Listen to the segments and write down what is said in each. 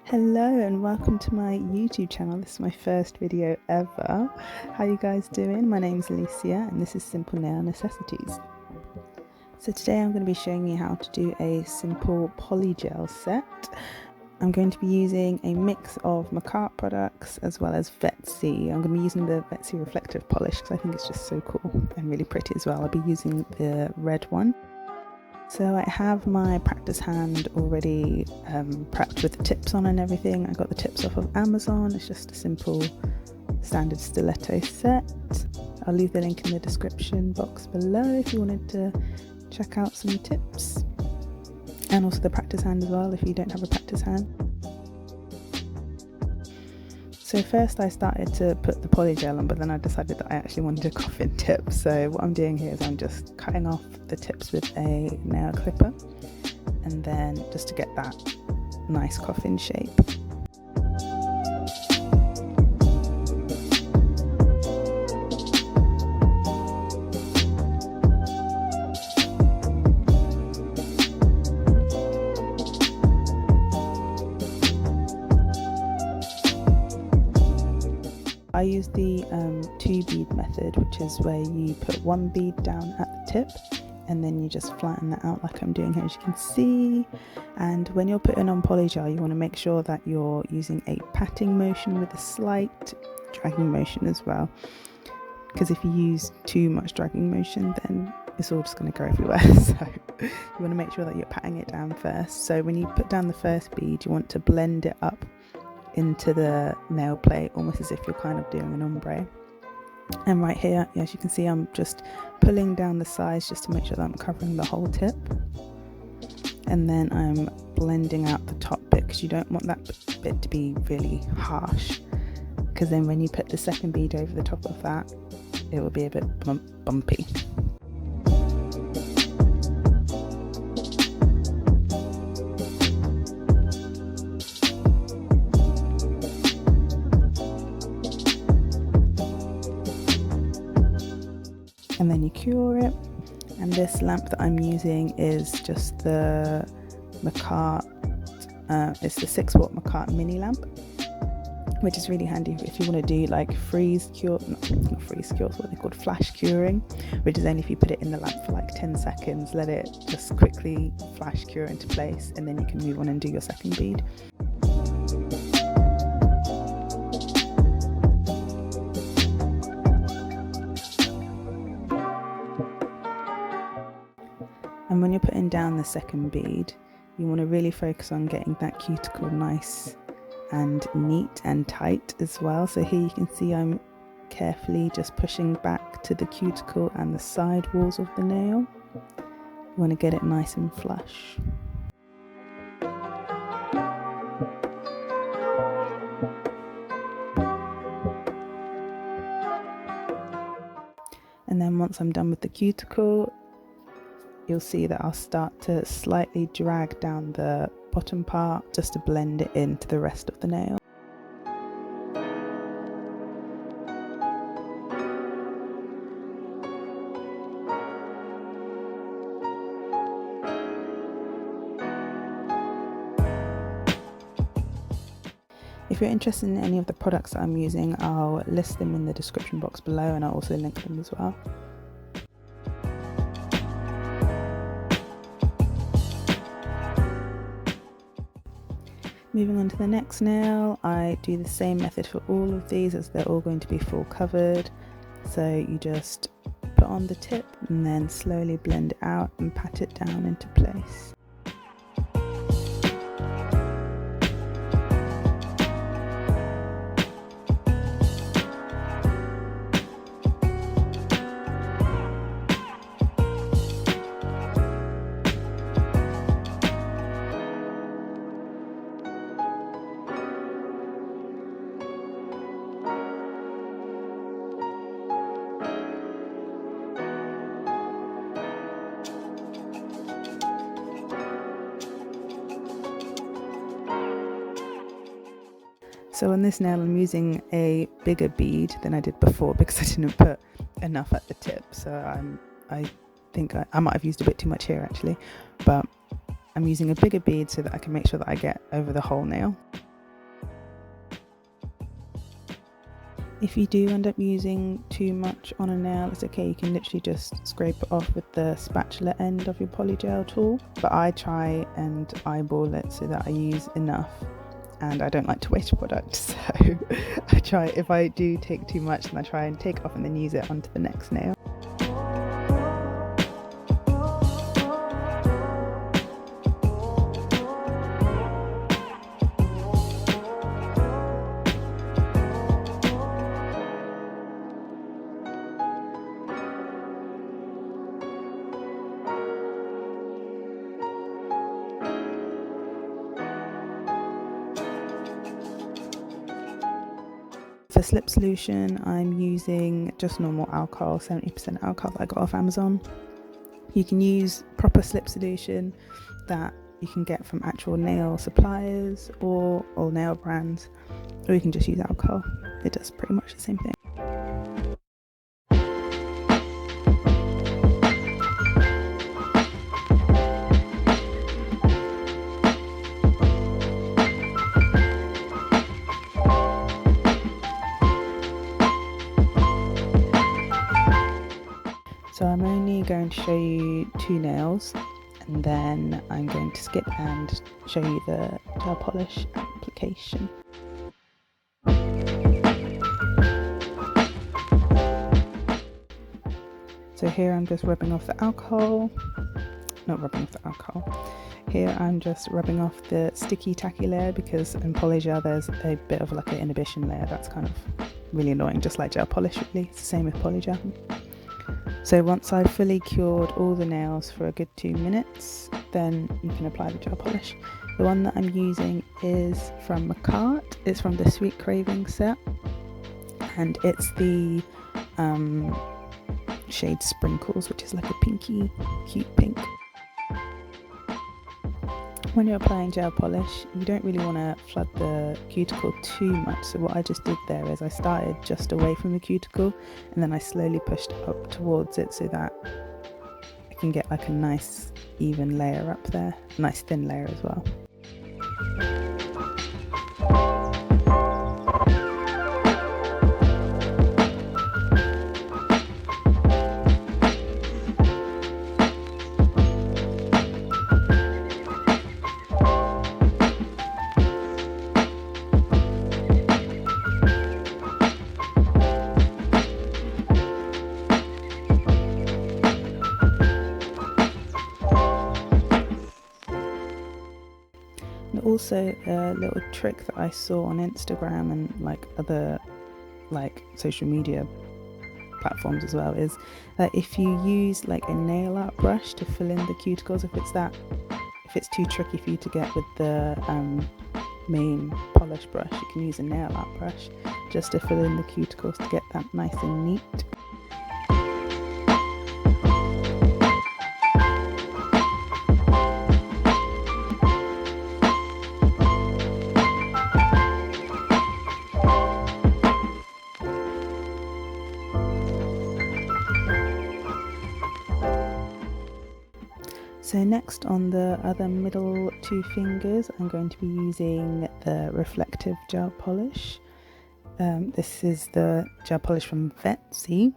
Hello and welcome to my YouTube channel. This is my first video ever. How you guys doing? My name's Alicia and this is Simple Nail Necessities. So today I'm going to be showing you how to do a simple polygel set. I'm going to be using a mix of Makartt products as well as Vettsy. I'm going to be using the Vettsy reflective polish because I think it's just so cool and really pretty as well. I'll be using the red one. So I have my practice hand already prepped with the tips on and everything. I got the tips off of Amazon. It's just a simple standard stiletto set. I'll leave the link in the description box below if you wanted to check out some tips. And also the practice hand as well if you don't have a practice hand. So first I started to put the polygel on, but then I decided that I actually wanted a coffin tip. So what I'm doing here is I'm just cutting off the tips with a nail clipper, and then just to get that nice coffin shape. I use the 2 bead method, which is where you put 1 bead down at the tip and then you just flatten that out like I'm doing here, as you can see. And when you're putting on polygel, you want to make sure that you're using a patting motion with a slight dragging motion as well, because if you use too much dragging motion then it's all just going to go everywhere. So you want to make sure that you're patting it down first. So when you put down the first bead, you want to blend it up into the nail plate, almost as if you're kind of doing an ombre. And right here, as you can see, I'm just pulling down the sides just to make sure that I'm covering the whole tip, and then I'm blending out the top bit because you don't want that bit to be really harsh, because then when you put the second bead over the top of that, it will be a bit bumpy. And then you cure it. And this lamp that I'm using is just the Makartt, it's the 6-watt Makartt mini lamp, which is really handy if you want to do like freeze cure, not freeze cure, it's what they called flash curing, which is only if you put it in the lamp for like 10 seconds, let it just quickly flash cure into place, and then you can move on and do your second bead. And when you're putting down the second bead, you want to really focus on getting that cuticle nice and neat and tight as well. So here you can see I'm carefully just pushing back to the cuticle and the side walls of the nail. You want to get it nice and flush. And then once I'm done with the cuticle, you'll see that I'll start to slightly drag down the bottom part just to blend it into the rest of the nail. If you're interested in any of the products that I'm using, I'll list them in the description box below, and I'll also link them as well. Moving on to the next nail, I do the same method for all of these as they're all going to be full covered. So you just put on the tip and then slowly blend it out and pat it down into place. So on this nail I'm using a bigger bead than I did before because I didn't put enough at the tip. So I think I might have used a bit too much here actually, but I'm using a bigger bead so that I can make sure that I get over the whole nail. If you do end up using too much on a nail, it's okay, you can literally just scrape it off with the spatula end of your Polygel tool. But I try and eyeball it so that I use enough, and I don't like to waste product, so I try, if I do take too much, then I try and take off and then use it onto the next nail. For slip solution, I'm using just normal alcohol, 70% alcohol that I got off Amazon. You can use proper slip solution that you can get from actual nail suppliers or nail brands, or you can just use alcohol. It does pretty much the same thing. So I'm only going to show you 2 nails, and then I'm going to skip and show you the gel polish application. So here I'm just rubbing off the alcohol, not rubbing off the alcohol. Here I'm just rubbing off the sticky tacky layer, because in Polygel there's a bit of like an inhibition layer that's kind of really annoying, just like gel polish really. It's the same with Polygel. So once I've fully cured all the nails for a good 2 minutes, then you can apply the gel polish. The one that I'm using is from Makartt. It's from the Sweet Cravings set, and it's the shade Sprinkles, which is like a pinky, cute pink. When you're applying gel polish, you don't really want to flood the cuticle too much, so what I just did there is I started just away from the cuticle and then I slowly pushed up towards it so that I can get like a nice even layer up there, a nice thin layer as well. Also, a little trick that I saw on Instagram and like other like social media platforms as well is that if you use like a nail art brush to fill in the cuticles, if it's too tricky for you to get with the main polish brush, you can use a nail art brush just to fill in the cuticles to get that nice and neat. So next, on the other middle 2 fingers, I'm going to be using the reflective gel polish. This is the gel polish from Vettsy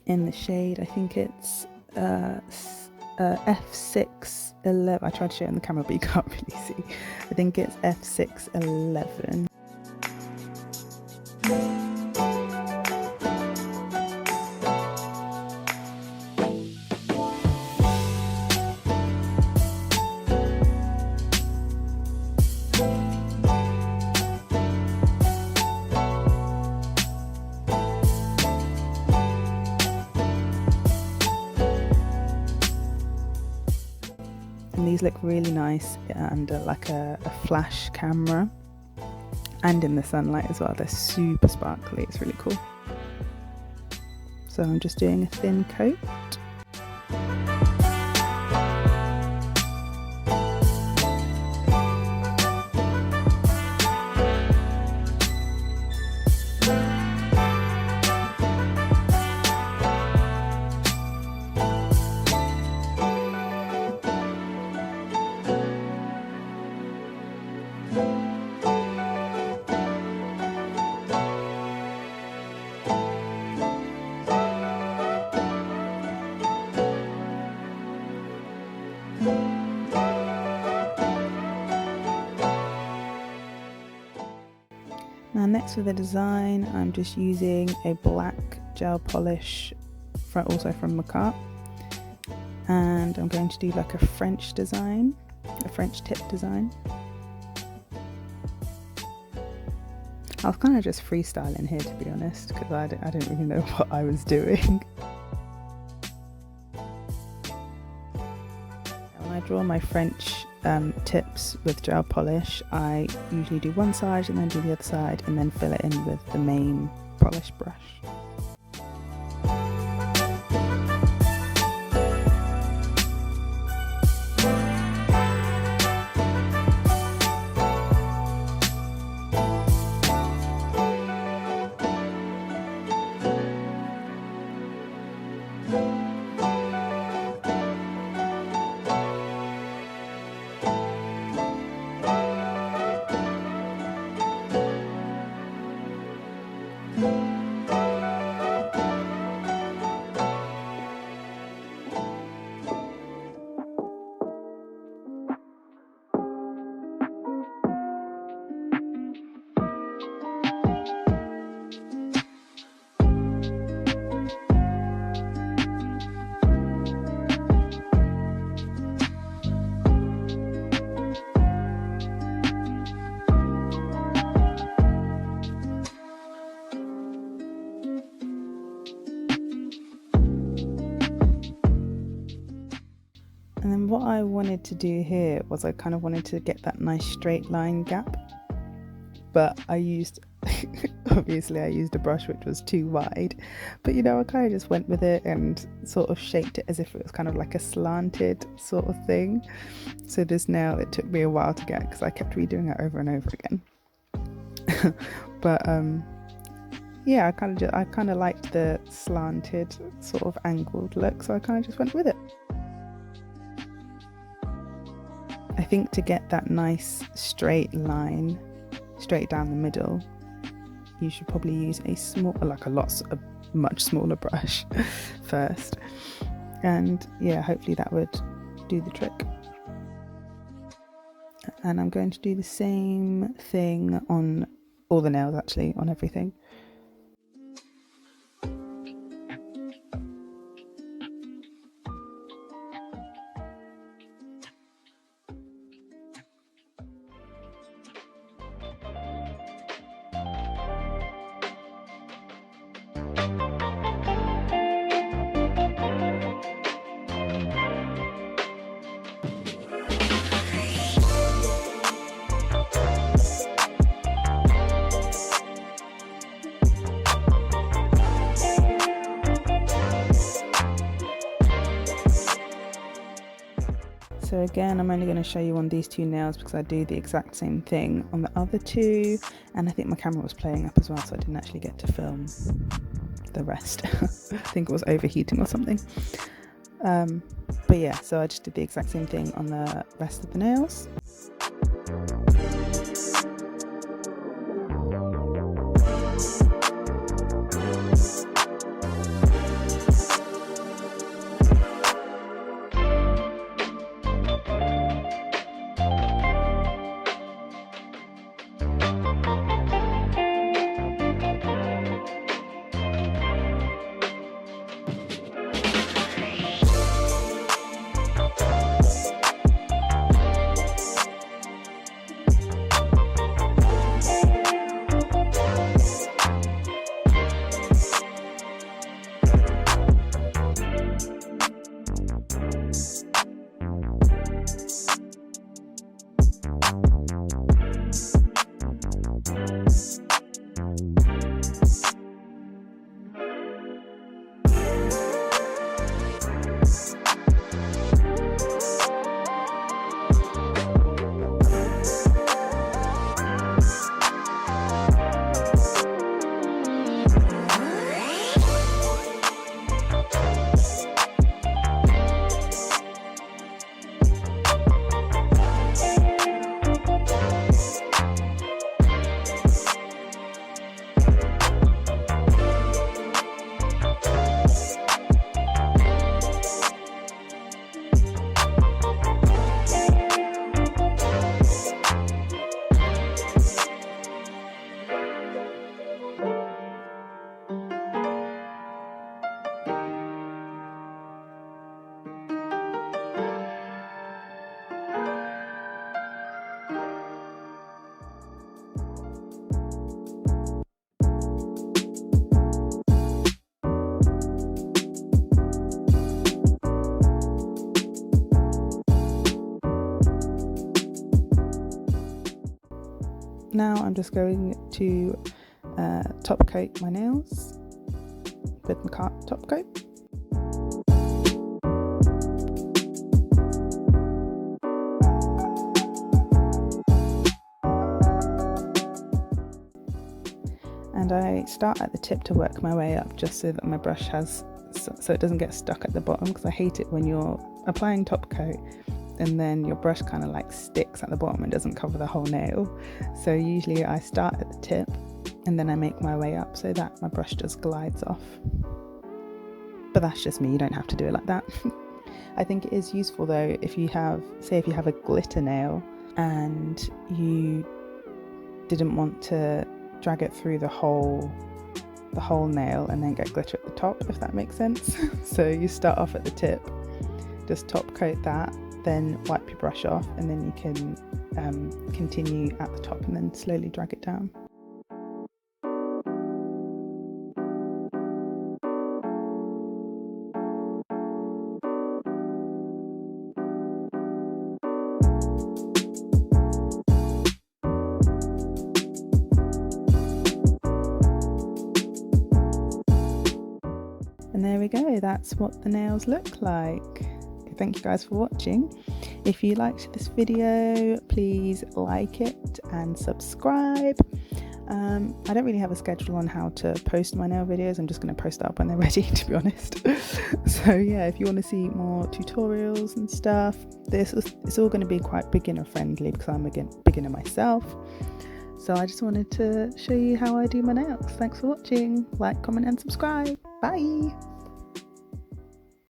in the shade, I think it's F611. I tried to show it on the camera but you can't really see. I think it's F611. And these look really nice under like a flash camera and in the sunlight as well. They're super sparkly, it's really cool. So I'm just doing a thin coat. next for the design, I'm just using a black gel polish, also from Makartt, and I'm going to do like a French design, a French tip design. I was kind of just freestyling here, to be honest, because I didn't really know what I was doing. When I draw my French tips with gel polish, I usually do one side and then do the other side and then fill it in with the main polish brush. And then what I wanted to do here was I kind of wanted to get that nice straight line gap, but I used obviously I used a brush which was too wide, but you know, I kind of just went with it and sort of shaped it as if it was kind of like a slanted sort of thing. So this nail, it took me a while to get because I kept redoing it over and over again. But yeah, I kind of liked the slanted sort of angled look, so I kind of just went with it. I think to get that nice straight line straight down the middle, you should probably use a much smaller brush first, and yeah, hopefully that would do the trick. And I'm going to do the same thing on all the nails, actually, on everything. So again, I'm only going to show you on these two nails because I do the exact same thing on the other two, and I think my camera was playing up as well, so I didn't actually get to film the rest. I think it was overheating or something. But yeah, so I just did the exact same thing on the rest of the nails. Now I'm just going to top coat my nails with Makartt Top Coat. And I start at the tip to work my way up, just so that my brush has, so it doesn't get stuck at the bottom, because I hate it when you're applying top coat and then your brush kind of like sticks at the bottom and doesn't cover the whole nail. So usually I start at the tip and then I make my way up so that my brush just glides off. But that's just me, you don't have to do it like that. I think it is useful though if you have, say if you have a glitter nail and you didn't want to drag it through the whole nail and then get glitter at the top, if that makes sense. So you start off at the tip, just top coat that, then wipe your brush off, and then you can continue at the top and then slowly drag it down. And there we go, that's what the nails look like. Thank you guys for watching. If you liked this video, please like it and subscribe. I don't really have a schedule on how to post my nail videos. I'm just going to post it up when they're ready, to be honest. So yeah, if you want to see more tutorials and stuff, it's all going to be quite beginner friendly because I'm a beginner myself. So I just wanted to show you how I do my nails. Thanks for watching. Like, comment and subscribe. Bye.